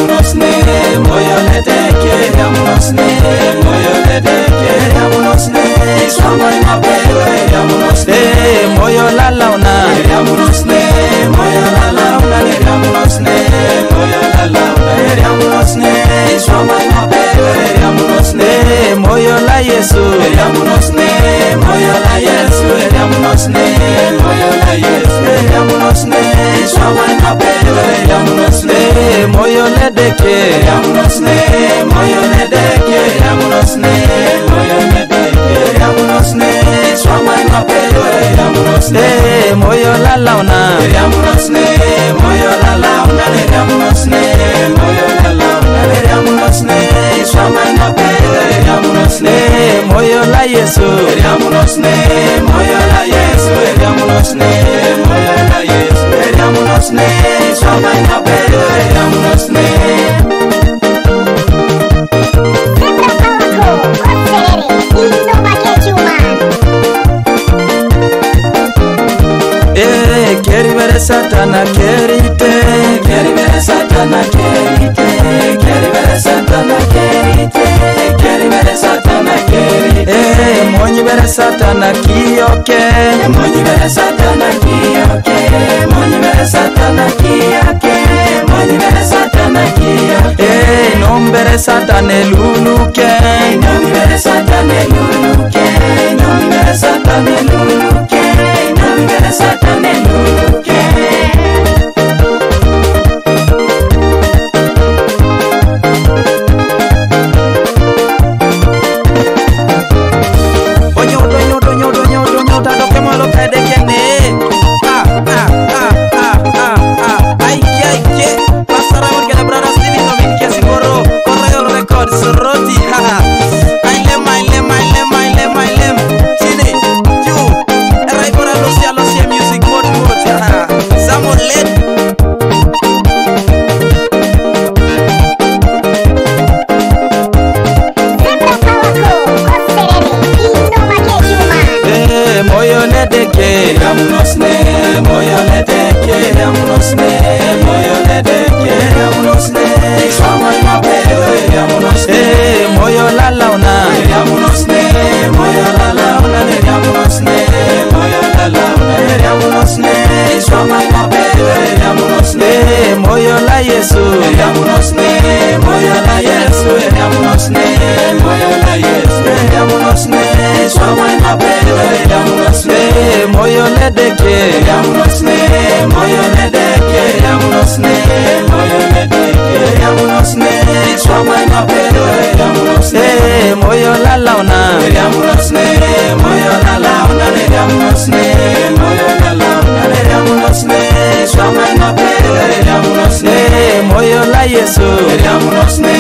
Eriamunosne, moyo ledeke, Eriamunosne, moyo ledeke, Eriamunosne, Iswamai mapelo, Eriamunosne, moyo lalauna, Eriamunosne, moyo lalauna, Eriamunosne, moyo lalauna, Eriamunosne, Iswamai mapelo, Eriamunosne, moyo la Yesu, Eriamunosne, moyo la Yesu, Eriamunosne, moyo la Yesu, Eriamunosne, Iswamai mapelo, Eriamunosne, moyo ledeke, Eriamunosne, moyo ledeke, Eriamunosne, moyo ledeke, Eriamunosne, Iswamai mapelo, Eriamunosne, moyo lalauna, Eriamunosne, moyo lalauna, Eriamunosne, moyo lalauna, Eriamunosne, Iswamai mapelo, Eriamunosne, moyo la Yesu, Eriamunosne, moyo la Yesu, Eriamunosne, moyo la Yesu, Eriamunosne, Iswamai mapelo, Eriamunosne. Keribere satana kerite, keribere satana kerite, keribere satana kerite, keribere satana kerite. Monibere satana kiyoke, monibere satana kiyoke, monibere satana kiyoke, monibere satana kiyoke. Nombere satana luluke, nombere satana luluke, nombere satana luluke, nombere satana luluke. Eriamunosne, moyo ledeke, Eriamunosne, moyo ledeke, Eriamunosne, Iswamai mapelo, Eriamunosne, moyo lalauna, Eriamunosne, moyo lalauna, Eriamunosne, moyo lalauna, Eriamunosne, Iswamai mapelo, Eriamunosne, moyo la Yesu, Eriamunosne, moyo la Yesu, Eriamunosne, moyo la Yesu, Eriamunosne, Iswamai mapelo, Eriamunosne, moyo ledeke, Eriamunosne, moyo ledeke, Eriamunosne, moyo ledeke, Eriamunosne, Iswamai mapelo, Eriamunosne, moyo lalauna, Eriamunosne, moyo lalauna, Eriamunosne, moyo lalauna, Eriamunosne, Iswamai mapelo, Eriamunosne, moyo la Yesu, Eriamunosne,